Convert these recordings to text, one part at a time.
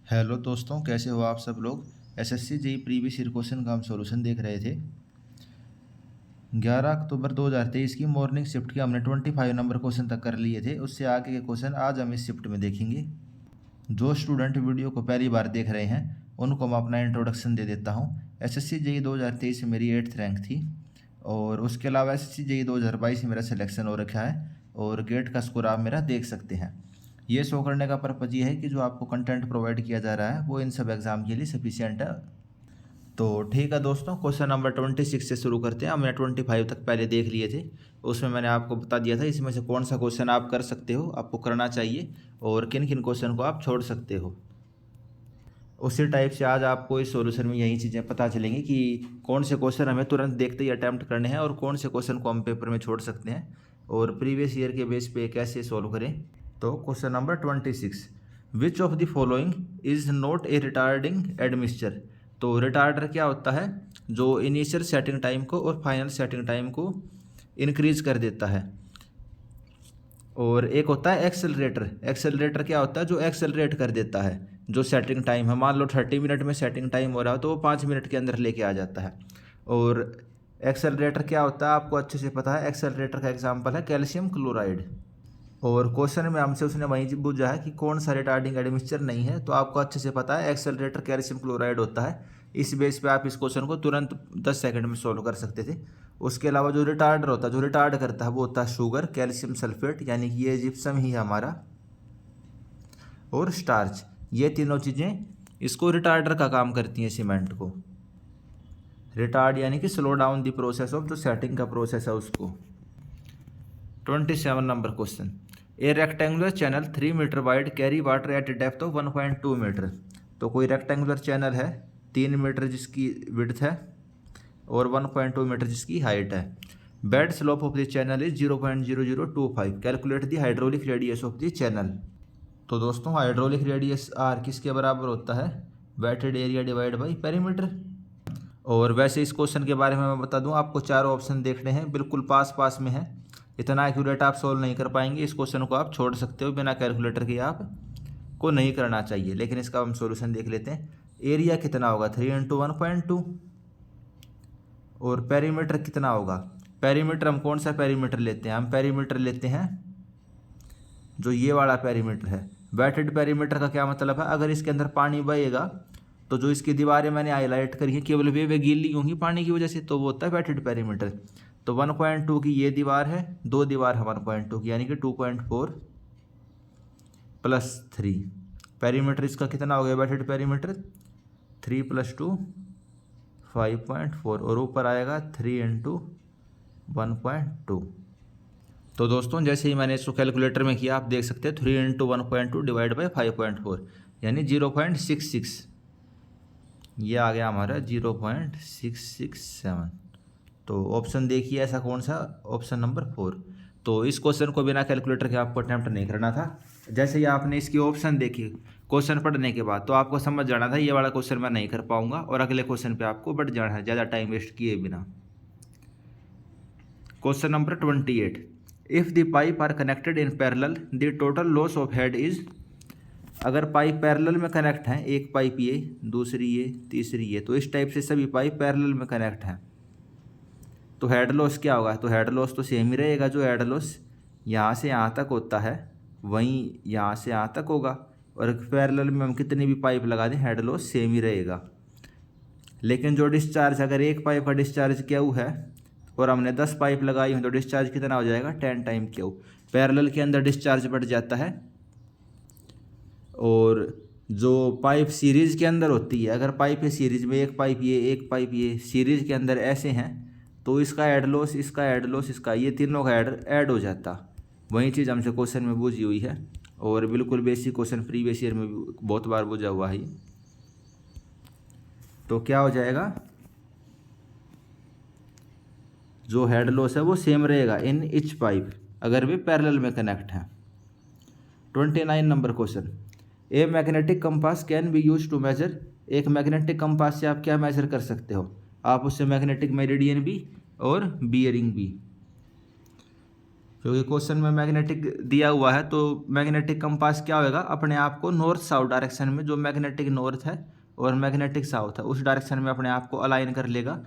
Hello दोस्तों, कैसे हो आप सब लोग। SSC JE previous year question का हम सॉल्यूशन देख रहे थे। 11 अक्टूबर 2023 की मॉर्निंग शिफ्ट के हमने 25 नंबर क्वेश्चन तक कर लिए थे। उससे आगे के क्वेश्चन आज हम इस शिफ्ट में देखेंगे। जो स्टूडेंट वीडियो को पहली बार देख रहे हैं उनको मैं अपना इंट्रोडक्शन दे देता हूँ। एसएससी जेई 2023 में मेरी 8th रैंक थी और उसके अलावा एसएससी जेई 2022 में मेरा सिलेक्शन हो रखा है और गेट का स्कोर आप मेरा देख सकते हैं। ये शो करने का पर्पज़ ये है कि जो आपको कंटेंट प्रोवाइड किया जा रहा है वो इन सब एग्ज़ाम के लिए सफिशिएंट है। तो ठीक है दोस्तों, क्वेश्चन नंबर 26 से शुरू करते हैं। हमने 25 तक पहले देख लिए थे। उसमें मैंने आपको बता दिया था इसमें से कौन सा क्वेश्चन आप कर सकते हो, आपको करना चाहिए, और किन किन क्वेश्चन को आप छोड़ सकते हो। उसी टाइप से आज आपको इस सॉल्यूशन में यही चीज़ें पता चलेंगी कि कौन से क्वेश्चन हमें तुरंत देखते ही अटैम्प्ट करने हैं और कौन से क्वेश्चन को हम पेपर में छोड़ सकते हैं और प्रीवियस ईयर के बेस पे कैसे सॉल्व करें। तो question number 26, which of the following is not a retarding admixture. तो रिटार्डर क्या होता है? जो इनिशियल सेटिंग टाइम को और फाइनल सेटिंग टाइम को इंक्रीज कर देता है। और एक होता है एक्सेलरेटर। एक्सेलरेटर क्या होता है? जो एक्सेलरेट कर देता है जो सेटिंग टाइम है। मान लो 30 मिनट में सेटिंग टाइम हो रहा हो तो वो 5 मिनट के अंदर लेके आ जाता है। और एक्सेलरेटर क्या होता है आपको अच्छे से पता है। एक्सेलरेटर का एग्जांपल है कैल्शियम क्लोराइड। और क्वेश्चन में हमसे उसने वही पूछा है कि कौन सा रिटार्डिंग एडमिक्सचर नहीं है, तो आपको अच्छे से पता है एक्सेलरेटर कैल्शियम क्लोराइड होता है। इस बेस पे आप इस क्वेश्चन को तुरंत 10 सेकंड में सॉल्व कर सकते थे। उसके अलावा जो रिटार्डर होता है, जो रिटार्ड करता है, वो होता है शुगर, कैल्शियम सल्फेट यानी कि ये जिप्सम ही है हमारा, और स्टार्च। ये तीनों चीज़ें इसको रिटार्डर का काम करती हैं सीमेंट को। रिटार्ड यानी कि slow down the process of जो सेटिंग का प्रोसेस है उसको। 27 number question, a rectangular channel 3 metre wide carry water at depth of 1.2 metre. तो कोई रेक्टेंगुलर चैनल है 3 मीटर जिसकी विड्थ है और 1.2 मीटर जिसकी हाइट है। Bed slope of the channel is 0.0025। Calculate the hydraulic radius of the channel. तो दोस्तों हाइड्रोलिक रेडियस आर किसके बराबर होता है? Wetted area divide by perimeter. और वैसे इस क्वेश्चन के बारे में मैं बता दूं, आपको चारों ऑप्शन देखने हैं, बिल्कुल पास पास में है। इतना एक्यूरेट आप सोल्व नहीं कर पाएंगे। इस क्वेश्चन को आप छोड़ सकते हो, बिना कैलकुलेटर के आप को नहीं करना चाहिए। लेकिन इसका हम सॉल्यूशन देख लेते हैं। एरिया कितना होगा? 3 × 1.2। और पेरीमीटर कितना होगा? पेरीमीटर हम कौन सा पेरीमीटर लेते हैं? हम पेरीमीटर लेते हैं जो ये वाला पेरीमीटर है। वेटेड पेरीमीटर का क्या मतलब है? अगर इसके अंदर पानी बहेगा तो जो इसकी दीवारें मैंने हाईलाइट करी है केवल वे गीली होंगी पानी की वजह से, तो वो होता है वेटेड पेरीमीटर। तो 1.2 की ये दीवार है, दो दीवार है 1.2 की, यानी कि 2.4 + 3। पेरीमीटर इसका कितना हो गया? वेटेड पेरीमीटर 3 + 2 5.4 और ऊपर आएगा 3 × 1.2। तो दोस्तों जैसे ही मैंने इसको कैलकुलेटर में किया आप देख सकते हैं 3 × 1.2 डिवाइड बाई 5.4 यानी 0.667। ये आ गया हमारा 0.667। तो ऑप्शन देखिए ऐसा कौन सा? Option number 4। तो इस क्वेश्चन को बिना कैलकुलेटर के आपको अटैम्प्ट नहीं करना था। जैसे ही आपने इसकी ऑप्शन देखी क्वेश्चन पढ़ने के बाद, तो आपको समझ जाना था ये वाला क्वेश्चन मैं नहीं कर पाऊंगा और अगले क्वेश्चन पे आपको बढ़ जाना है ज़्यादा टाइम वेस्ट किए बिना। Question number 28, if the pipe are connected in parallel the total loss of head is. अगर पाइप पैरेलल में कनेक्ट हैं, एक पाइप ये, दूसरी ये, तीसरी ये, तो इस टाइप से सभी पाइप पैरेलल में कनेक्ट हैं, तो हेड लॉस क्या होगा? तो हेड लॉस तो सेम ही रहेगा। जो हेड लॉस यहाँ से यहाँ तक होता है वहीं यहाँ से यहाँ तक होगा। और पैरेलल में हम कितनी भी पाइप लगा दें हेड लॉस सेम ही रहेगा। लेकिन जो डिस्चार्ज, अगर एक पाइप का डिस्चार्ज क्यू है और हमने 10 पाइप लगाई हो तो डिस्चार्ज कितना हो जाएगा? 10 टाइम क्यू। पैरेलल के अंदर डिस्चार्ज बढ़ जाता है। और जो पाइप सीरीज़ के अंदर होती है, अगर पाइप है सीरीज़ में, एक पाइप ये एक पाइप ये सीरीज़ के अंदर ऐसे हैं, तो इसका ऐड लॉस, इसका ऐड लॉस, इसका, ये तीनों का ऐड हो जाता। वही चीज़ हमसे क्वेश्चन में पूछी हुई है और बिल्कुल बेसिक क्वेश्चन प्रीवियस ईयर में भी बहुत बार पूछा हुआ है। तो क्या हो जाएगा? जो हेड लॉस है वो सेम रहेगा इन इच पाइप अगर वे पैरेलल में कनेक्ट हैं। 29 number question, a magnetic compass can be use to measure. एक मैग्नेटिक कंपास से आप क्या मेजर कर सकते हो? आप उससे मैग्नेटिक मेरिडियन भी और बियरिंग भी। क्योंकि क्वेश्चन में मैग्नेटिक दिया हुआ है, तो मैग्नेटिक कंपास क्या होगा, अपने आप को नॉर्थ साउथ डायरेक्शन में, जो मैग्नेटिक नॉर्थ है और मैग्नेटिक साउथ है उस डायरेक्शन में अपने आप को अलाइन कर लेगा।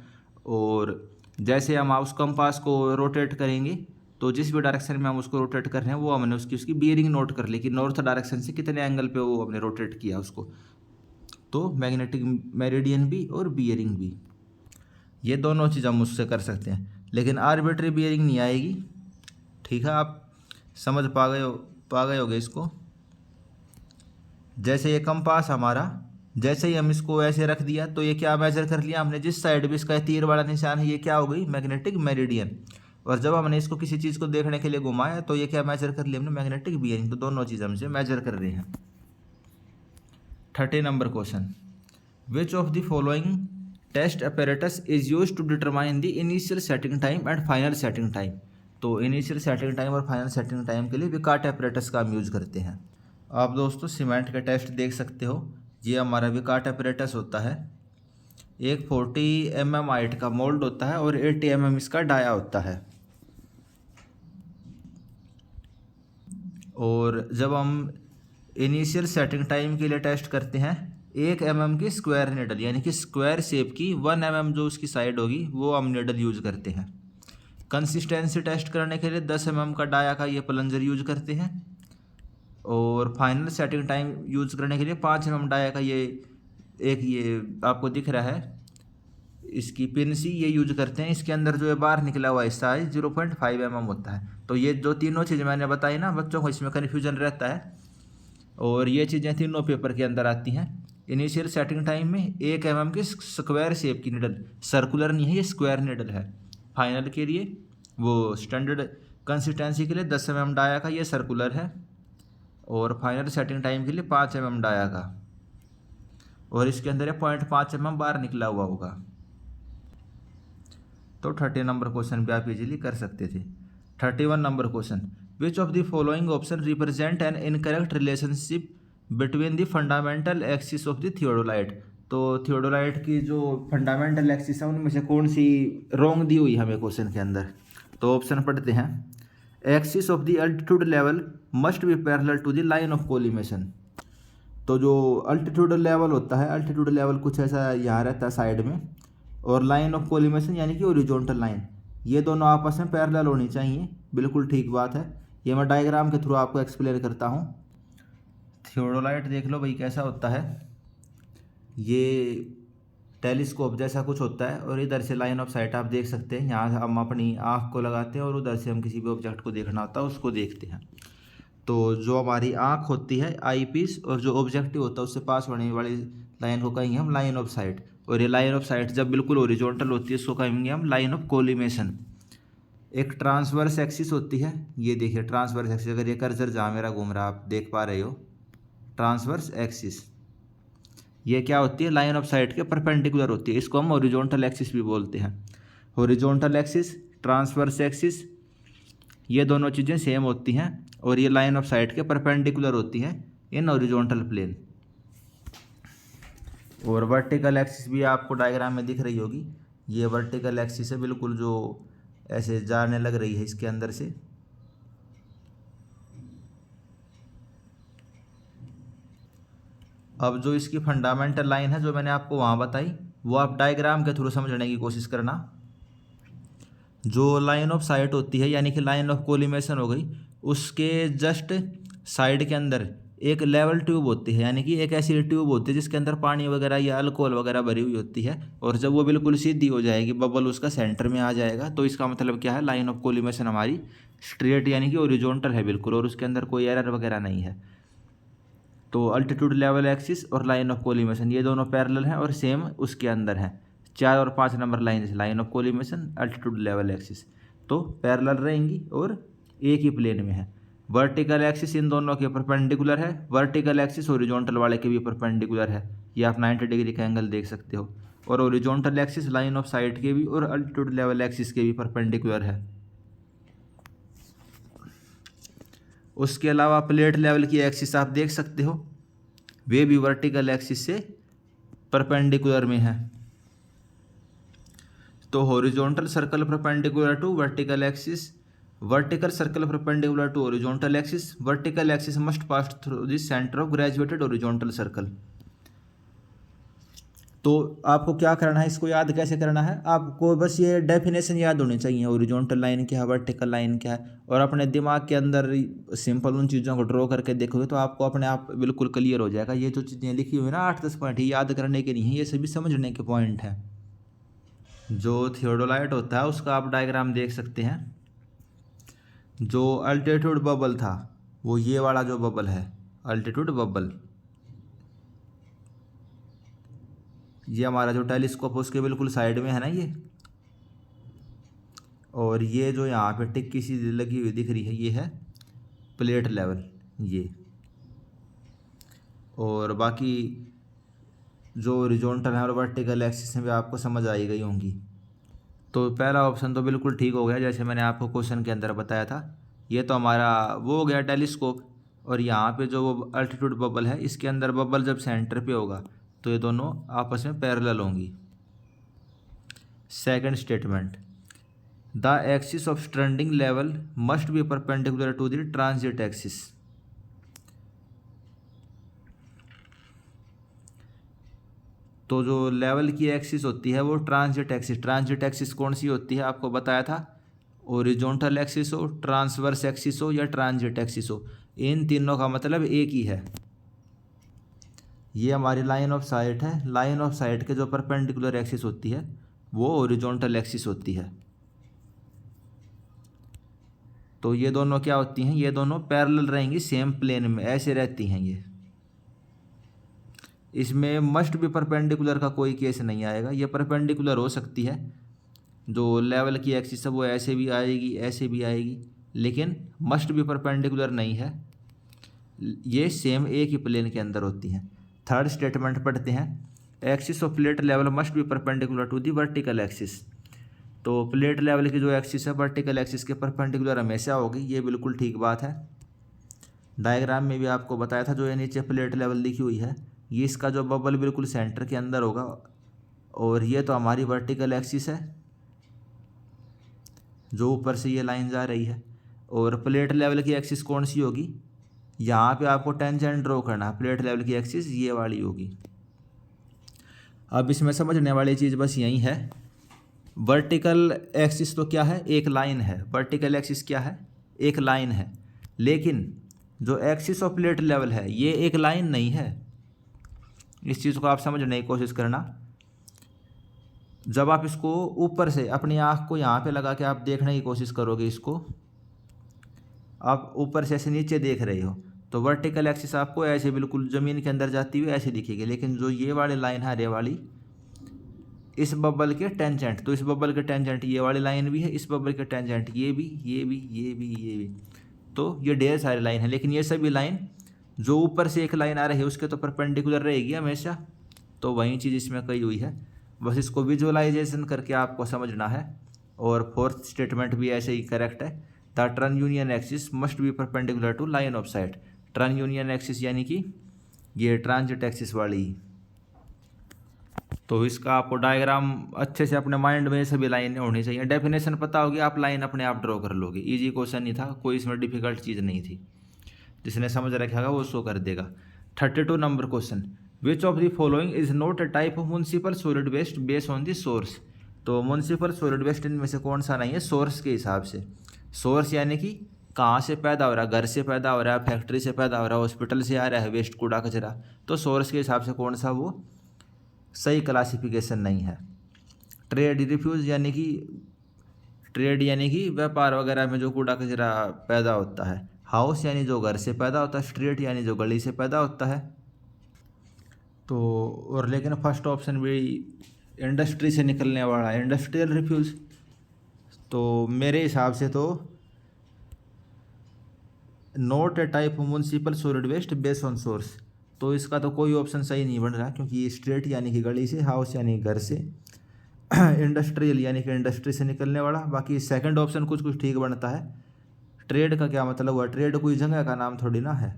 और जैसे हम उस कंपास को रोटेट करेंगे तो जिस भी डायरेक्शन में हम उसको रोटेट कर रहे हैं वो हमने उसकी बियरिंग नोट कर ली कि नॉर्थ डायरेक्शन से कितने एंगल पे वो हमने रोटेट किया उसको। तो मैग्नेटिक मेरिडियन भी और बियरिंग भी, ये दोनों चीज़ हम उससे कर सकते हैं, लेकिन आर्बिट्री बियरिंग नहीं आएगी। ठीक है, आप समझ पा गए होगे इसको। जैसे ये कंपास हमारा, जैसे ही हम इसको ऐसे रख दिया तो ये क्या मेजर कर लिया हमने, जिस साइड भी इसका तीर वाला निशान है ये क्या हो गई, मैग्नेटिक मेरिडियन। और जब हमने इसको किसी चीज़ को देखने के लिए घुमाया तो ये क्या मेजर कर लिया हमने, मैग्नेटिक बियरिंग। तो दोनों चीज़ हमसे मेजर कर रहे हैं। 30 number question, which of the following test apparatus is use to determine the initial setting time and final setting time. तो इनिशियल सेटिंग टाइम और फाइनल सेटिंग टाइम के लिए विकार्ट अपैरेटस का हम यूज़ करते हैं। आप दोस्तों सीमेंट का टेस्ट देख सकते हो, ये हमारा विकार्ट अपैरेटस होता है। एक 40 mm हाइट का मोल्ड होता है और 80 mm इसका डाया होता है। और जब हम इनिशियल सेटिंग टाइम के लिए टेस्ट करते हैं, 1 mm की स्क्वायर निडल यानी कि स्क्वायर शेप की 1 mm जो उसकी साइड होगी वो हम निडल यूज करते हैं। कंसिस्टेंसी टेस्ट करने के लिए 10 mm का डाया का ये प्लंजर यूज करते हैं। और फाइनल सेटिंग टाइम यूज करने के लिए 5 mm डाया का ये आपको दिख रहा है इसकी पिन सी, ये यूज करते हैं। इसके अंदर जो है बाहर निकला हुआ हिस्सा है 0.5 mm होता है। तो ये जो तीनों चीज़ मैंने बताई ना, बच्चों को इसमें कन्फ्यूजन रहता है और ये चीज़ें तीनों पेपर के अंदर आती हैं। इनिशियल सेटिंग टाइम में 1 mm की स्क्वायर शेप की निडल, सर्कुलर नहीं है ये स्क्वायर निडल है। फाइनल के लिए वो स्टैंडर्ड कंसिस्टेंसी के लिए 10 mm डाया का ये सर्कुलर है और फाइनल सेटिंग टाइम के लिए 5 mm डाया का, और इसके अंदर 0.5 mm बाहर निकला हुआ होगा। तो 30 नंबर क्वेश्चन भी आप इजीली कर सकते थे। 31 number question, which of the following option represent an incorrect relationship between the fundamental axis of the theodolite. तो थियोडोलाइट की जो फंडामेंटल एक्सिस है उनमें से कौन सी रॉन्ग दी हुई हमें क्वेश्चन के अंदर। तो ऑप्शन पढ़ते हैं, axis of the altitude level must be parallel to the line of collimation. तो जो अल्टीट्यूड लेवल होता है, अल्टीट्यूड लेवल कुछ ऐसा यहाँ रहता है साइड में, और लाइन ऑफ कोलिमेशन यानी कि हॉरिजॉन्टल लाइन, ये दोनों आपस में पैरेलल होनी चाहिए। बिल्कुल ठीक बात है, ये मैं डायग्राम के थ्रू आपको एक्सप्लेन करता हूँ। थियोडोलाइट देख लो भाई कैसा होता है, ये टेलीस्कोप जैसा कुछ होता है और इधर से लाइन ऑफ साइट आप देख सकते हैं। यहाँ हम अपनी आँख को लगाते हैं और उधर से हम किसी भी ऑब्जेक्ट को देखना होता है उसको देखते हैं। तो जो हमारी आँख होती है आई पीस, और जो ऑब्जेक्टिव होता है उससे पास होने वाली लाइन को कहेंगे हम लाइन ऑफ साइट। और ये लाइन ऑफ साइट जब बिल्कुल ओरिजोनटल होती है इसको कहेंगे हम लाइन ऑफ कोलिमेशन। एक ट्रांसवर्स एक्सिस होती है, ये देखिए ट्रांसवर्स एक्सिस, अगर ये कर्सर जहाँ मेरा घूम रहा आप देख पा रहे हो, ट्रांसवर्स एक्सिस ये क्या होती है, लाइन ऑफ साइट के परपेंडिकुलर होती है। इसको हम हॉरिजॉन्टल एक्सिस भी बोलते हैं। हॉरिजॉन्टल एक्सिस, ट्रांसवर्स एक्सिस, ये दोनों चीज़ें सेम होती हैं और ये लाइन ऑफ साइट के परपेंडिकुलर होती हैं इन हॉरिजॉन्टल प्लेन। और वर्टिकल एक्सिस भी आपको डायग्राम में दिख रही होगी, ये वर्टिकल एक्सिस है बिल्कुल, जो ऐसे जाने लग रही है इसके अंदर से। अब जो इसकी फंडामेंटल लाइन है जो मैंने आपको वहाँ बताई, वो आप डायग्राम के थ्रू समझने की कोशिश करना। जो लाइन ऑफ साइट होती है यानी कि लाइन ऑफ कोलिमेशन हो गई, उसके जस्ट साइड के अंदर एक लेवल ट्यूब होती है, यानी कि एक ऐसी ट्यूब होती है जिसके अंदर पानी वगैरह या अल्कोहल वगैरह भरी हुई होती है। और जब वो बिल्कुल सीधी हो जाएगी, बबल उसका सेंटर में आ जाएगा, तो इसका मतलब क्या है, लाइन ऑफ कोलिमेशन हमारी स्ट्रेट यानी कि ओरिजोनटल है बिल्कुल, और उसके अंदर कोई एरर वगैरह नहीं है। तो अल्टीट्यूड लेवल एक्सिस और लाइन ऑफ कोलिमेशन ये दोनों पैरेलल हैं और सेम उसके अंदर हैं। 4 और 5 number line, line of collimation, altitude level axis तो पैरेलल रहेंगी और एक ही प्लेन में है। वर्टिकल एक्सिस इन दोनों के परपेंडिकुलर है, वर्टिकल एक्सिस हॉरिजॉन्टल वाले के भी परपेंडिकुलर है, ये आप 90 डिग्री का एंगल देख सकते हो। और horizontal axis line of site के भी और अल्टीट्यूड लेवल एक्सिस के भी परपेंडिकुलर है। उसके अलावा प्लेट लेवल की एक्सिस आप देख सकते हो, वे भी वर्टिकल एक्सिस से परपेंडिकुलर में है। तो horizontal circle perpendicular to vertical axis vertical circle perpendicular to horizontal axis, vertical axis must pass through the centre of graduated horizontal circle. तो आपको क्या करना है, इसको याद कैसे करना है, आपको बस ये डेफिनेशन याद होनी चाहिए, हॉरिजॉन्टल लाइन क्या है, वर्टिकल लाइन क्या है, और अपने दिमाग के अंदर सिंपल उन चीज़ों को ड्रॉ करके देखोगे तो आपको अपने आप बिल्कुल क्लियर हो जाएगा। ये जो चीज़ें लिखी हुई है ना 8-10 पॉइंट, ये याद करने के नहीं है, ये सभी समझने के पॉइंट हैं। जो थियोडोलाइट होता है उसका आप डायग्राम देख सकते हैं। जो अल्टीट्यूड बबल था वो ये वाला जो बबल है, अल्टीट्यूड बबल, ये हमारा जो टेलीस्कोप है उसके बिल्कुल साइड में है ना ये, और ये जो यहाँ पे टिक्की सी लगी हुई दिख रही है ये है प्लेट लेवल ये, और बाकी जो हॉरिजॉन्टल है और वर्टिकल एक्सिस में भी आपको समझ आई गई होंगी। तो पहला ऑप्शन तो बिल्कुल ठीक हो गया, जैसे मैंने आपको क्वेश्चन के अंदर बताया था। ये तो हमारा वो हो गया टेलीस्कोप, और यहाँ पे जो वो अल्टीट्यूड बबल है इसके अंदर बबल जब सेंटर पे होगा तो ये दोनों आपस में पैरेलल होंगी। Second statement, the axis of standing level must be perpendicular to the transit axis. तो जो लेवल की एक्सिस होती है वो ट्रांजिट एक्सिस, ट्रांजिट एक्सिस कौन सी होती है आपको बताया था, ओरिजोनटल एक्सिस हो, ट्रांसवर्स एक्सिस हो या ट्रांजिट एक्सिस हो, इन तीनों का मतलब एक ही है। ये हमारी लाइन ऑफ साइट है, लाइन ऑफ साइट के जो परपेंडिकुलर एक्सिस होती है वो ओरिजोनटल एक्सिस होती है। तो ये दोनों क्या होती हैं, ये दोनों पैरेलल रहेंगी सेम प्लेन में, ऐसे रहती हैं ये। इसमें मस्ट भी परपेंडिकुलर का कोई केस नहीं आएगा, ये परपेंडिकुलर हो सकती है, जो लेवल की एक्सिस है वो ऐसे भी आएगी ऐसे भी आएगी, लेकिन मस्ट भी परपेंडिकुलर नहीं है, ये सेम एक ही प्लेन के अंदर होती हैं। थर्ड स्टेटमेंट पढ़ते हैं, axis of plate level must be perpendicular to the vertical axis. तो प्लेट लेवल की जो एक्सिस है वर्टिकल एक्सिस के परपेंडिकुलर हमेशा होगी, ये बिल्कुल ठीक बात है। डायग्राम में भी आपको बताया था, जो ये नीचे प्लेट लेवल लिखी हुई है ये इसका जो बबल बिल्कुल सेंटर के अंदर होगा, और ये तो हमारी वर्टिकल एक्सिस है जो ऊपर से ये लाइन जा रही है, और प्लेट लेवल की एक्सिस कौन सी होगी, यहाँ पे आपको टेंजेंट ड्रॉ करना है, प्लेट लेवल की एक्सिस ये वाली होगी। अब इसमें समझने वाली चीज़ बस यही है, वर्टिकल एक्सिस तो क्या है, एक लाइन है, वर्टिकल एक्सिस क्या है, एक लाइन है, लेकिन जो एक्सिस ऑफ प्लेट लेवल है ये एक लाइन नहीं है। इस चीज़ को आप समझने की कोशिश करना। जब आप इसको ऊपर से अपनी आँख को यहाँ पे लगा के आप देखने की कोशिश करोगे, इसको आप ऊपर से ऐसे नीचे देख रहे हो तो वर्टिकल एक्सिस आपको ऐसे बिल्कुल ज़मीन के अंदर जाती हुई ऐसे दिखेगी, लेकिन जो ये वाली लाइन है, ये वाली इस बबल के टेंजेंट, तो इस बबल के टेंजेंट ये वाली लाइन भी है, इस बबल के टेंजेंट ये भी, ये भी, ये भी, ये भी, तो ये ढेर सारी लाइन है, लेकिन ये सभी लाइन जो ऊपर से एक लाइन आ रही है उसके तो परपेंडिकुलर रहेगी हमेशा। तो वही चीज़ इसमें कही हुई है, बस इसको विजुअलाइजेशन करके आपको समझना है। और फोर्थ स्टेटमेंट भी ऐसे ही करेक्ट है, the trunnion axis must be perpendicular to line of sight. Trunnion axis यानी कि ये ट्रांजिट एक्सिस वाली। तो इसका आपको डायग्राम अच्छे से अपने माइंड में सभी लाइनें होनी चाहिए, डेफिनेशन पता होगी, आप लाइन अपने आप ड्रॉ कर लोगे। इजी क्वेश्चन नहीं था, कोई इसमें डिफिकल्ट चीज़ नहीं थी, जिसने समझ रखा होगा वो शो कर देगा। 32 number question, which of the following is not a type of municipal solid waste based on the source. तो म्युनिसिपल सॉलिड वेस्ट इनमें से कौन सा नहीं है सोर्स के हिसाब से। सोर्स यानी कि कहाँ से पैदा हो रहा है, घर से पैदा हो रहा है, फैक्ट्री से पैदा हो रहा है, हॉस्पिटल से आ रहा है वेस्ट कूड़ा कचरा, तो सोर्स के हिसाब से कौन सा वो सही क्लासिफिकेशन नहीं है। ट्रेड रिफ्यूज यानी कि ट्रेड यानी कि व्यापार वगैरह में जो कूड़ा कचरा पैदा होता है। हाउस यानी जो घर से पैदा होता है, स्ट्रीट यानी जो गली से पैदा होता है। तो और लेकिन फर्स्ट ऑप्शन भी इंडस्ट्री से निकलने वाला है, इंडस्ट्रियल रिफ्यूज। तो मेरे हिसाब से तो not a type of municipal solid waste based on source, तो इसका तो कोई ऑप्शन सही नहीं बन रहा, क्योंकि ये स्ट्रीट यानी कि गली से, हाउस यानी घर से, इंडस्ट्रियल यानी कि इंडस्ट्री से निकलने वाला। बाकी सेकंड ऑप्शन कुछ कुछ ठीक बनता है। ट्रेड का क्या मतलब हुआ, ट्रेड कोई जगह का नाम थोड़ी ना है,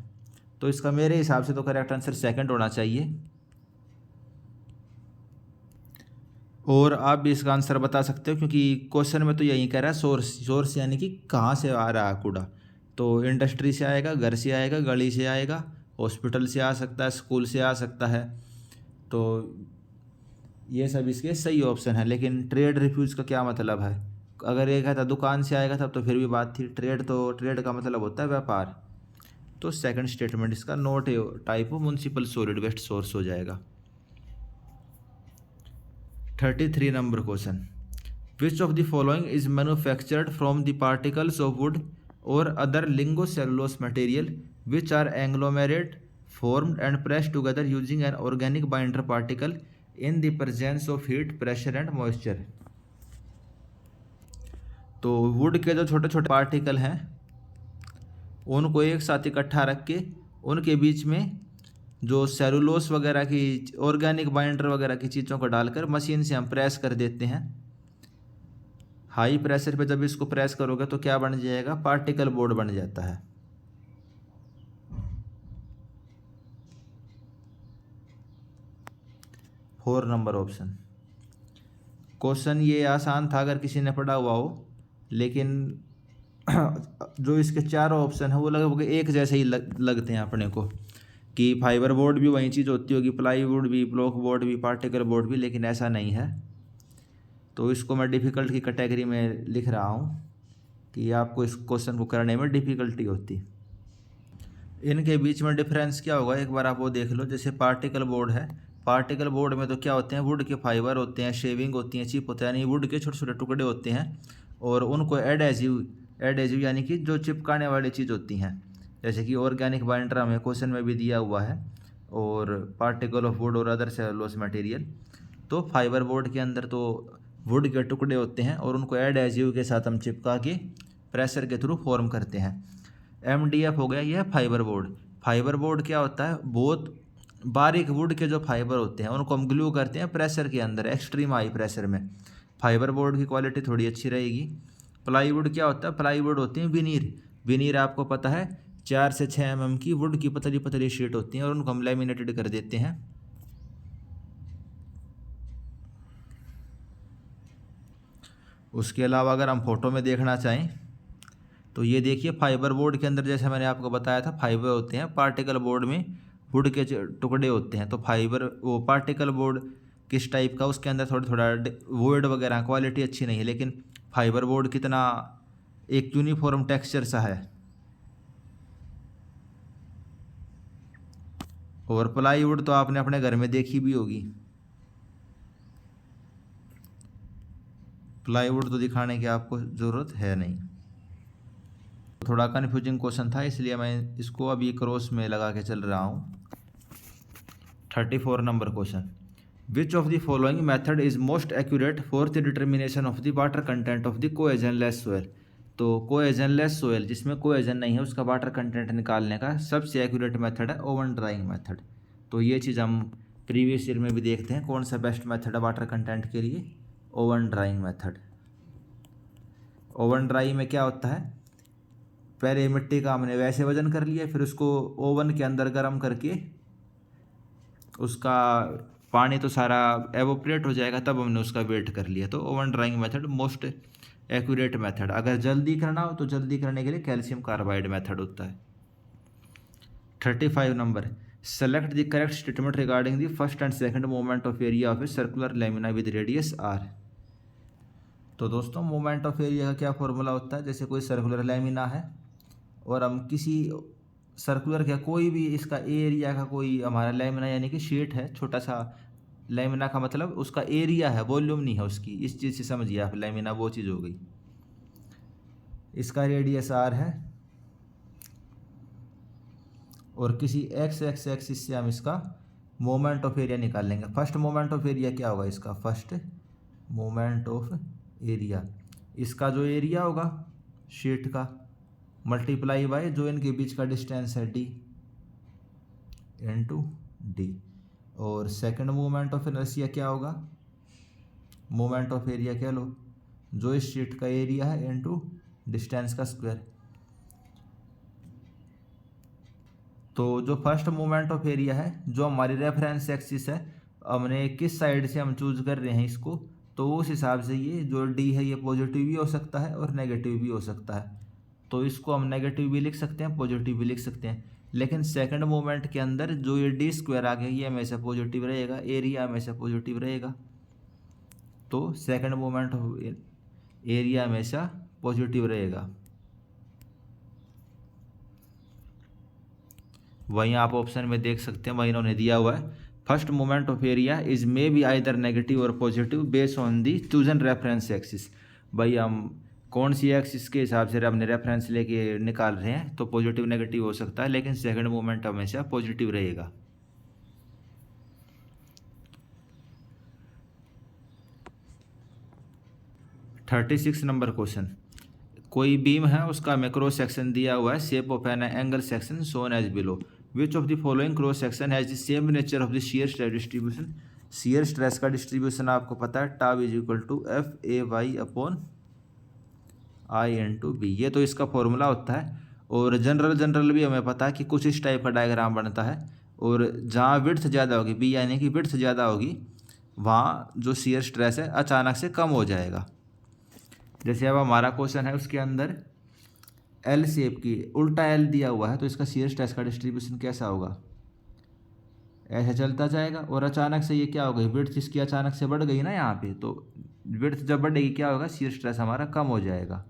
तो इसका मेरे हिसाब से तो करेक्ट आंसर सेकंड होना चाहिए। और आप भी इसका आंसर बता सकते हो, क्योंकि क्वेश्चन में तो यही कह रहा है सोर्स। सोर्स यानी कि कहाँ से आ रहा है कूड़ा। तो इंडस्ट्री से आएगा, घर से आएगा, गली से आएगा, हॉस्पिटल से आ सकता है, स्कूल से आ सकता है। तो ये सब इसके सही ऑप्शन है। लेकिन ट्रेड रिफ्यूज का क्या मतलब है? अगर ये कहता दुकान से आएगा तब तो फिर भी बात थी। ट्रेड का मतलब होता है व्यापार। तो सेकंड स्टेटमेंट इसका not a type of municipal solid waste source हो जाएगा। 33 number question, which of the following is manufactured from the particles of wood और other lignocellulose material which are agglomerate formed and pressed together using an organic binder particle in the presence of heat, pressure and moisture। तो would के जो छोटे छोटे particle हैं उनको एक साथ इकट्ठा रख के उनके बीच में जो सेलुलोस वगैरह की ऑर्गेनिक बाइंडर वगैरह की चीज़ों को डालकर मशीन से हम प्रेस कर देते हैं। हाई प्रेशर पे जब इसको प्रेस करोगे तो क्या बन जाएगा? पार्टिकल बोर्ड बन जाता है। Four number option. क्वेश्चन ये आसान था अगर किसी ने पढ़ा हुआ हो, लेकिन जो इसके चारों ऑप्शन है वो लगभग एक जैसे ही लगते हैं अपने को, कि फाइबर बोर्ड भी वही चीज़ होती होगी, प्लाईवुड भी, ब्लॉक बोर्ड भी, पार्टिकल बोर्ड भी, लेकिन ऐसा नहीं है। तो इसको मैं डिफ़िकल्ट की कैटेगरी में लिख रहा हूँ कि आपको इस क्वेश्चन को करने में डिफ़िकल्टी होती। इनके बीच में डिफरेंस क्या होगा एक बार आप वो देख लो। जैसे पार्टिकल बोर्ड है, पार्टिकल बोर्ड में तो क्या होते हैं? वुड के फाइबर होते हैं, शेविंग होती हैं, चिप होता है, यानी वुड के छोटे छोटे टुकड़े होते हैं और उनको एडहेसिव यानी कि जो चिपकाने वाली चीज़ होती हैं, जैसे कि ऑर्गेनिक बाइंडर हमें क्वेश्चन में भी दिया हुआ है, और पार्टिकल ऑफ वुड और अदर सेलुलोज मटेरियल। तो फाइबर बोर्ड के अंदर तो वुड के टुकड़े होते हैं और उनको एडहेसिव के साथ हम चिपका के प्रेशर के थ्रू फॉर्म करते हैं। MDF हो गया, यह फाइबर बोर्ड। फाइबर बोर्ड क्या होता है? बहुत बारीक वुड के जो फाइबर होते हैं उनको हम ग्लू करते हैं प्रेशर के अंदर, एक्सट्रीम हाई प्रेशर में। फाइबर बोर्ड की क्वालिटी थोड़ी अच्छी रहेगी। प्लाईवुड क्या होता है? प्लाईवुड होती है विनीर। विनीर आपको पता है 4 से 6 mm की वुड की पतली पतली शीट होती हैं और उनको हम लैमिनेटेड कर देते हैं। उसके अलावा अगर हम फोटो में देखना चाहें तो ये देखिए, फाइबर बोर्ड के अंदर जैसे मैंने आपको बताया था फाइबर होते हैं, पार्टिकल बोर्ड में वुड के टुकड़े होते हैं। तो फाइबर वो पार्टिकल बोर्ड किस टाइप का, उसके अंदर थोड़ा वुड वगैरह क्वालिटी अच्छी नहीं है, लेकिन फाइबर बोर्ड कितना एक यूनिफॉर्म टेक्सचर सा है। और प्लाईवुड तो आपने अपने घर में देखी भी होगी। प्लाईवुड तो दिखाने की आपको ज़रूरत है नहीं। थोड़ा कन्फ्यूजिंग क्वेश्चन था इसलिए मैं इसको अभी क्रॉस में लगा के चल रहा हूँ। 34 number question, which of the following method is most accurate for the determination of the water content of the cohesionless soil. तो कोएजनलेस सोयल जिसमें कोएजन नहीं है उसका वाटर कंटेंट निकालने का सबसे एक्यूरेट मेथड है ओवन ड्राइंग मेथड। तो ये चीज़ हम प्रीवियस ईयर में भी देखते हैं, कौन सा बेस्ट मेथड है वाटर कंटेंट के लिए? Oven drawing method. Oven dry में क्या होता है? पहले मिट्टी का हमने वैसे वजन कर लिया, फिर उसको ओवन के अंदर गर्म करके उसका पानी तो सारा एवोपरेट हो जाएगा, तब हमने उसका वेट कर लिया। तो oven drawing method most accurate method. अगर जल्दी करना हो तो जल्दी करने के लिए कैल्शियम कार्बाइड मेथड होता है। 35 number, select the correct statement regarding the first and second moment of area of a circular lamina with radius R. तो दोस्तों मोमेंट ऑफ एरिया का क्या फॉर्मूला होता है? जैसे कोई सर्कुलर लैमिना है और हम किसी सर्कुलर क्या कोई भी इसका एरिया का कोई हमारा लैमिना यानी कि शीट है, छोटा सा लैमिना का मतलब उसका एरिया है, वॉल्यूम नहीं है उसकी। इस चीज़ से समझिए आप, लैमिना वो चीज़ हो गई। इसका रेडियस आर है और किसी एक्स एक्सिस से हम इसका मोमेंट ऑफ एरिया निकाल लेंगे। फर्स्ट मोमेंट ऑफ एरिया क्या होगा इसका? फर्स्ट मोमेंट ऑफ एरिया, इसका जो एरिया होगा शीट का मल्टीप्लाई बाय जो इनके बीच का डिस्टेंस है डी इनटू डी। और सेकंड मोमेंट ऑफ इनर्शिया क्या होगा? मोमेंट ऑफ एरिया कह लो जो इस शीट का एरिया है इनटू डिस्टेंस का स्क्वायर। तो जो फर्स्ट मोमेंट ऑफ एरिया है, जो हमारी रेफरेंस एक्सिस है, हमने किस साइड से हम चूज कर रहे हैं इसको? तो उस हिसाब से ये जो डी है ये पॉजिटिव भी हो सकता है और नेगेटिव भी हो सकता है। तो इसको हम नेगेटिव भी लिख सकते हैं, पॉजिटिव भी लिख सकते हैं। लेकिन सेकंड मोमेंट के अंदर जो ये डी स्क्वायर आ गया ये हमेशा पॉजिटिव रहेगा, एरिया हमेशा पॉजिटिव रहेगा। तो सेकंड मोमेंट एरिया हमेशा पॉजिटिव रहेगा। वहीं आप ऑप्शन में देख सकते हैं, वहीं इन्होंने दिया हुआ है first moment of area is may be either negative और positive based on the chosen reference axis. भाई हम कौन सी एक्सिस के हिसाब से अपने रेफरेंस लेके निकाल रहे हैं, तो पॉजिटिव नेगेटिव हो सकता है, लेकिन सेकंड मोमेंट हमेशा पॉजिटिव रहेगा। थर्टी सिक्स नंबर क्वेश्चन, कोई बीम है उसका हमें क्रॉस सेक्शन दिया हुआ है, shape of an angle section shown as below, which of the following cross section has the same nature of the shear stress distribution. Shear stress का distribution आपको पता है, tau is equal to F A Y upon I into B, ये तो इसका formula होता है। और जनरल भी हमें पता है कि कुछ इस टाइप का डायग्राम बनता है, और जहाँ विड्थ ज़्यादा होगी, बी यानी कि विड्थ ज़्यादा होगी, वहाँ जो शियर स्ट्रेस है अचानक से कम हो जाएगा। जैसे अब हमारा क्वेश्चन है उसके अंदर एल शेप की उल्टा एल दिया हुआ है, तो इसका शियर स्ट्रेस का डिस्ट्रीब्यूशन कैसा होगा, ऐसे चलता जाएगा। और अचानक से ये क्या हो गई, विड्थ इसकी अचानक से बढ़ गई ना यहाँ पे, तो विड्थ जब बढ़ेगी क्या होगा, शियर स्ट्रेस हमारा कम हो जाएगा।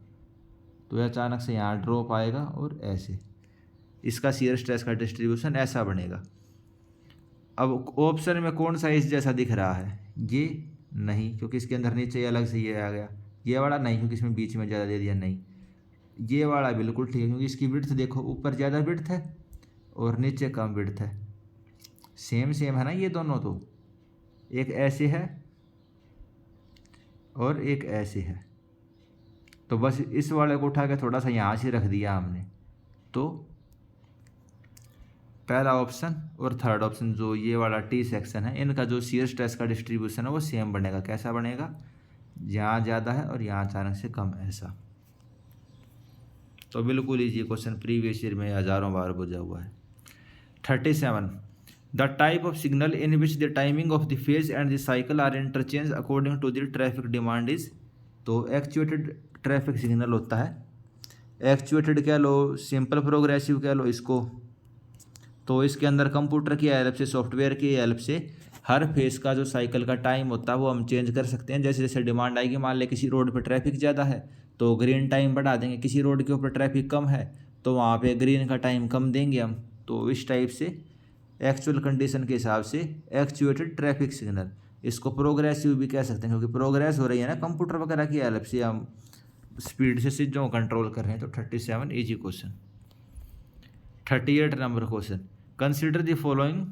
तो ये अचानक से यहाँ ड्रॉप आएगा और ऐसे इसका शियर स्ट्रेस का डिस्ट्रीब्यूशन ऐसा बनेगा। अब ऑप्शन में कौन सा इस जैसा दिख रहा है, ये नहीं, क्योंकि इसके अंदर नीचे अलग से ये आ गया। ये वाला नहीं, क्योंकि इसमें बीच में ज़्यादा दे दिया, नहीं। ये वाला बिल्कुल ठीक है, क्योंकि इसकी विड्थ देखो, ऊपर ज़्यादा विड्थ है और नीचे कम विड्थ है। सेम है ना ये दोनों, तो एक ऐसे है और एक ऐसे है, तो बस इस वाले को उठा के थोड़ा सा यहाँ से रख दिया हमने। तो पहला ऑप्शन और थर्ड ऑप्शन जो ये वाला टी सेक्शन है, इनका जो शियर स्ट्रेस का डिस्ट्रीब्यूशन है वो सेम बनेगा। कैसा बनेगा, यहाँ ज़्यादा है और यहाँ अचानक से कम, ऐसा। तो बिल्कुल इजी क्वेश्चन, प्रीवियस ईयर में हज़ारों बार पूछा हुआ है। 37, the type of signal in which the timing of the phase and the cycle are interchange according to the traffic demand is. तो एक्चुएटेड ट्रैफिक सिग्नल होता है, एक्चुएटेड कह लो, सिंपल प्रोग्रेसिव कह लो इसको। तो इसके अंदर कंप्यूटर की हेल्प से, सॉफ्टवेयर की हेल्प से हर फेज का जो साइकिल का टाइम होता है वो हम चेंज कर सकते हैं। जैसे जैसे डिमांड आएगी, मान लें किसी रोड पे ट्रैफिक ज़्यादा है तो ग्रीन टाइम बढ़ा देंगे, किसी रोड के ऊपर ट्रैफिक कम है तो वहाँ पे ग्रीन का टाइम कम देंगे हम। तो इस टाइप से एक्चुअल कंडीशन के हिसाब से एक्चुएटेड ट्रैफिक सिग्नल, इसको प्रोग्रेसिव भी कह सकते हैं, क्योंकि प्रोग्रेस हो रही है ना कंप्यूटर वगैरह की हेल्प से, हम स्पीड से चीज़ों को कंट्रोल कर रहे हैं। तो 37 easy question. 38 number question, consider the following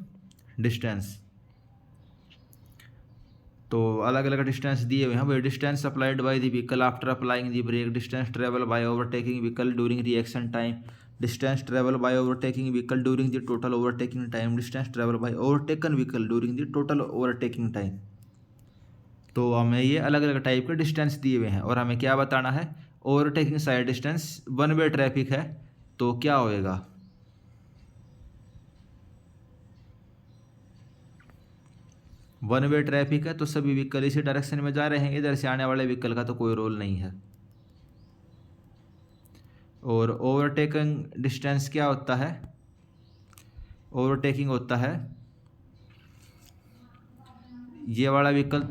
distance. तो अलग अलग डिस्टेंस दिए हुए हैं भाई। Distance applied by the vehicle after applying the brake, distance travel by overtaking vehicle during reaction time, distance travel by overtaking vehicle during the total overtaking time, distance travel by overtaken vehicle during the total overtaking time. तो हमें ये अलग अलग type के distance दिए हुए हैं और हमें क्या बताना है, overtaking side distance, one way traffic है तो क्या होएगा, वन वे ट्रैफिक है तो सभी व्हीकल इसी डायरेक्शन में जा रहे हैं, इधर से आने वाले व्हीकल का तो कोई रोल नहीं है। और ओवरटेकिंग डिस्टेंस क्या होता है, ओवरटेकिंग होता है ये वाला व्हीकल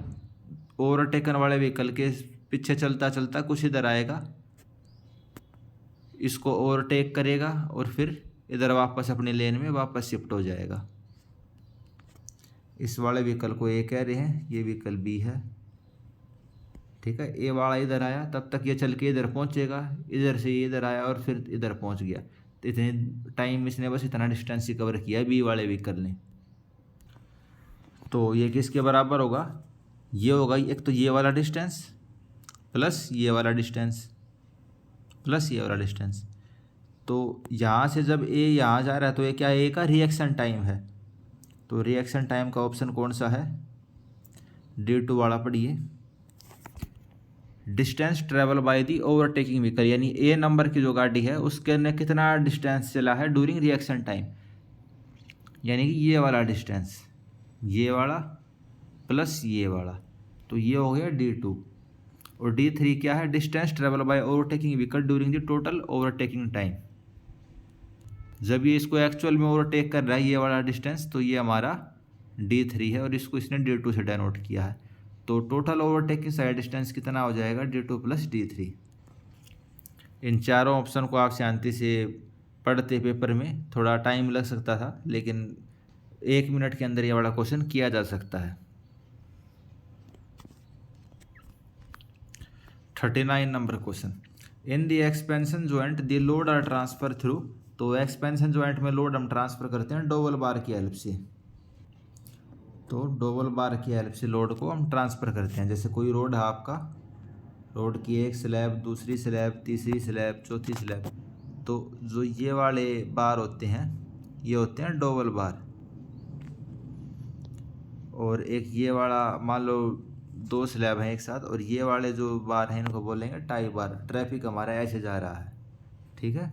ओवरटेकन वाले व्हीकल के पीछे चलता चलता कुछ इधर आएगा, इसको ओवरटेक करेगा और फिर इधर वापस अपने लेन में वापस शिफ्ट हो जाएगा। इस वाले व्हीकल को ए कह रहे हैं, ये व्हीकल बी है, ठीक है। ए वाला इधर आया, तब तक ये चल के इधर पहुंचेगा, इधर से ये इधर आया और फिर इधर पहुंच गया। तो इतने टाइम इसने बस इतना डिस्टेंस ही कवर किया बी वाले व्हीकल ने। तो ये किसके बराबर होगा, ये होगा एक तो ये वाला डिस्टेंस प्लस ये वाला डिस्टेंस प्लस ये वाला डिस्टेंस। तो यहाँ से जब ए यहाँ जा रहा है तो ये क्या, ए का रिएक्शन टाइम है। तो रिएक्शन टाइम का ऑप्शन कौन सा है, D2 वाला पढ़िए। Distance travel by the overtaking vehicle, यानी ए नंबर की जो गाड़ी है उसके ने कितना डिस्टेंस चला है ड्यूरिंग रिएक्शन टाइम, यानी कि ये वाला डिस्टेंस, ये वाला प्लस ये वाला, तो ये हो गया D2। और D3 क्या है, distance travel by overtaking vehicle during the total overtaking time. जब ये इसको एक्चुअल में ओवरटेक कर रहा है ये वाला डिस्टेंस, तो ये हमारा D3 है और इसको इसने D2 से डेनोट किया है। तो टोटल ओवरटेकिंग साइड डिस्टेंस कितना हो जाएगा, D2 + D3। इन चारों ऑप्शन को आप शांति से पढ़ते पेपर में, थोड़ा टाइम लग सकता था लेकिन 1 मिनट के अंदर ये वाला क्वेश्चन किया जा सकता है। 39 number question, in the expansion joint the load are transfer through. तो एक्सपेंशन जॉइंट में लोड हम ट्रांसफर करते हैं डबल बार की हेल्प से। तो डबल बार की हेल्प से लोड को हम ट्रांसफ़र करते हैं। जैसे कोई रोड है आपका, रोड की एक स्लैब, दूसरी स्लैब, तीसरी स्लैब, चौथी स्लैब, तो जो ये वाले बार होते हैं ये होते हैं डबल बार। और एक ये वाला, मान लो 2 स्लैब हैं एक साथ, और ये वाले जो बार हैं इनको बोलेंगे टाई बार। ट्रैफिक हमारा ऐसे जा रहा है, ठीक है।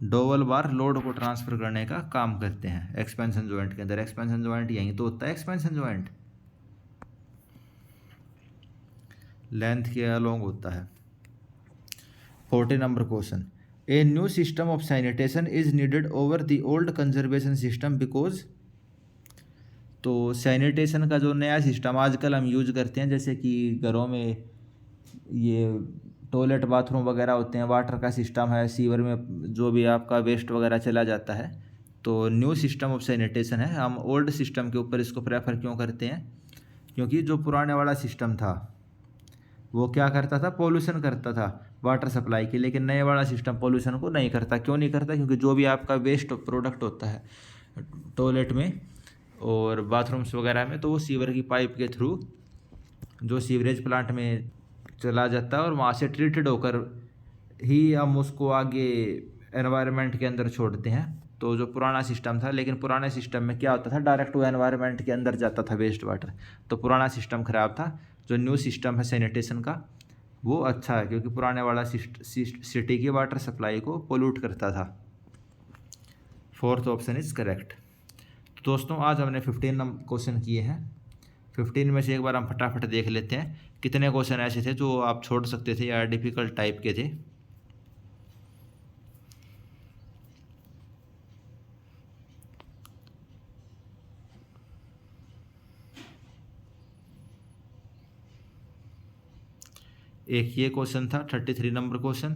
डबल बार लोड को ट्रांसफ़र करने का काम करते हैं एक्सपेंशन जॉइंट के अंदर। एक्सपेंशन जॉइंट यहीं तो होता है, एक्सपेंशन जॉइंट लेंथ के अलोंग होता है। 40 number question, a new system of sanitation is needed over the old conservation system because. तो सैनिटेशन का जो नया सिस्टम आजकल हम यूज करते हैं, जैसे कि घरों में ये टॉयलेट बाथरूम वगैरह होते हैं, वाटर का सिस्टम है, सीवर में जो भी आपका वेस्ट वगैरह चला जाता है, तो न्यू सिस्टम ऑफ सैनिटेशन है। हम ओल्ड सिस्टम के ऊपर इसको प्रेफर क्यों करते हैं, क्योंकि जो पुराने वाला सिस्टम था वो क्या करता था, पोल्यूशन करता था वाटर सप्लाई की, लेकिन नए वाला सिस्टम पोल्यूशन को नहीं करता। क्यों नहीं करता, क्योंकि जो भी आपका वेस्ट प्रोडक्ट होता है टॉयलेट में और बाथरूम्स वगैरह में, तो वो सीवर की पाइप के थ्रू जो सीवरेज प्लांट में चला जाता है और वहाँ से ट्रीटेड होकर ही हम उसको आगे एनवायरनमेंट के अंदर छोड़ते हैं। तो जो पुराना सिस्टम था, लेकिन पुराने सिस्टम में क्या होता था, डायरेक्ट वो एनवायरनमेंट के अंदर जाता था वेस्ट वाटर, तो पुराना सिस्टम ख़राब था। जो न्यू सिस्टम है सैनिटेशन का वो अच्छा है, क्योंकि पुराने वाला सिटी की वाटर सप्लाई को पोल्यूट करता था। 4th option is correct. तो दोस्तों आज हमने 15 क्वेश्चन किए हैं। 15 में से एक बार हम फटाफट देख लेते हैं कितने क्वेश्चन ऐसे थे जो आप छोड़ सकते थे या डिफ़िकल्ट टाइप के थे। एक ये क्वेश्चन था 33 नंबर क्वेश्चन,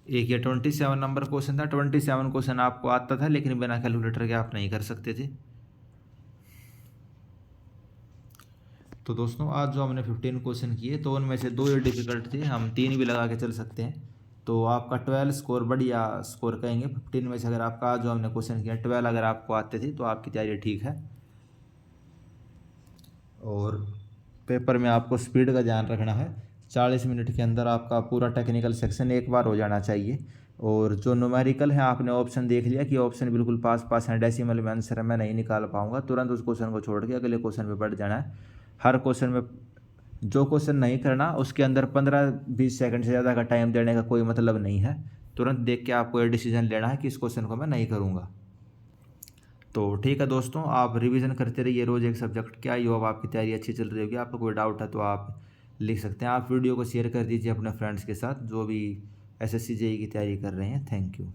एक ये 27 नंबर क्वेश्चन था। 27 क्वेश्चन आपको आता था लेकिन बिना कैलकुलेटर के आप नहीं कर सकते थे। तो दोस्तों आज जो हमने 15 क्वेश्चन किए, तो उनमें से 2 ये डिफ़िकल्ट थे, हम 3 भी लगा के चल सकते हैं। तो आपका 12 स्कोर बढ़िया स्कोर कहेंगे। 15 में से अगर आपका जो हमने क्वेश्चन किया 12 अगर आपको आते थे तो आपकी तैयारी ठीक है। और पेपर में आपको स्पीड का ध्यान रखना है। 40 मिनट के अंदर आपका पूरा टेक्निकल सेक्शन एक बार हो जाना चाहिए। और जो न्यूमेरिकल है आपने ऑप्शन देख लिया कि ऑप्शन बिल्कुल पास हैं, डेसिमल में आंसर मैं नहीं निकाल पाऊंगा, तुरंत उस क्वेश्चन को छोड़ के अगले क्वेश्चन पे बढ़ जाना है। हर क्वेश्चन में जो क्वेश्चन नहीं करना उसके अंदर 15-20 सेकंड से ज़्यादा का टाइम देने का कोई मतलब नहीं है। तुरंत देख के आपको ये डिसीजन लेना है कि इस क्वेश्चन को मैं नहीं करूँगा। तो ठीक है दोस्तों, आप रिवीजन करते रहिए रोज़ एक सब्जेक्ट। क्या यो अब आपकी तैयारी अच्छी चल रही होगी। आपको कोई डाउट है तो आप लिख सकते हैं। आप वीडियो को शेयर कर दीजिए अपने फ्रेंड्स के साथ जो भी SSC JEE की तैयारी कर रहे हैं। Thank you.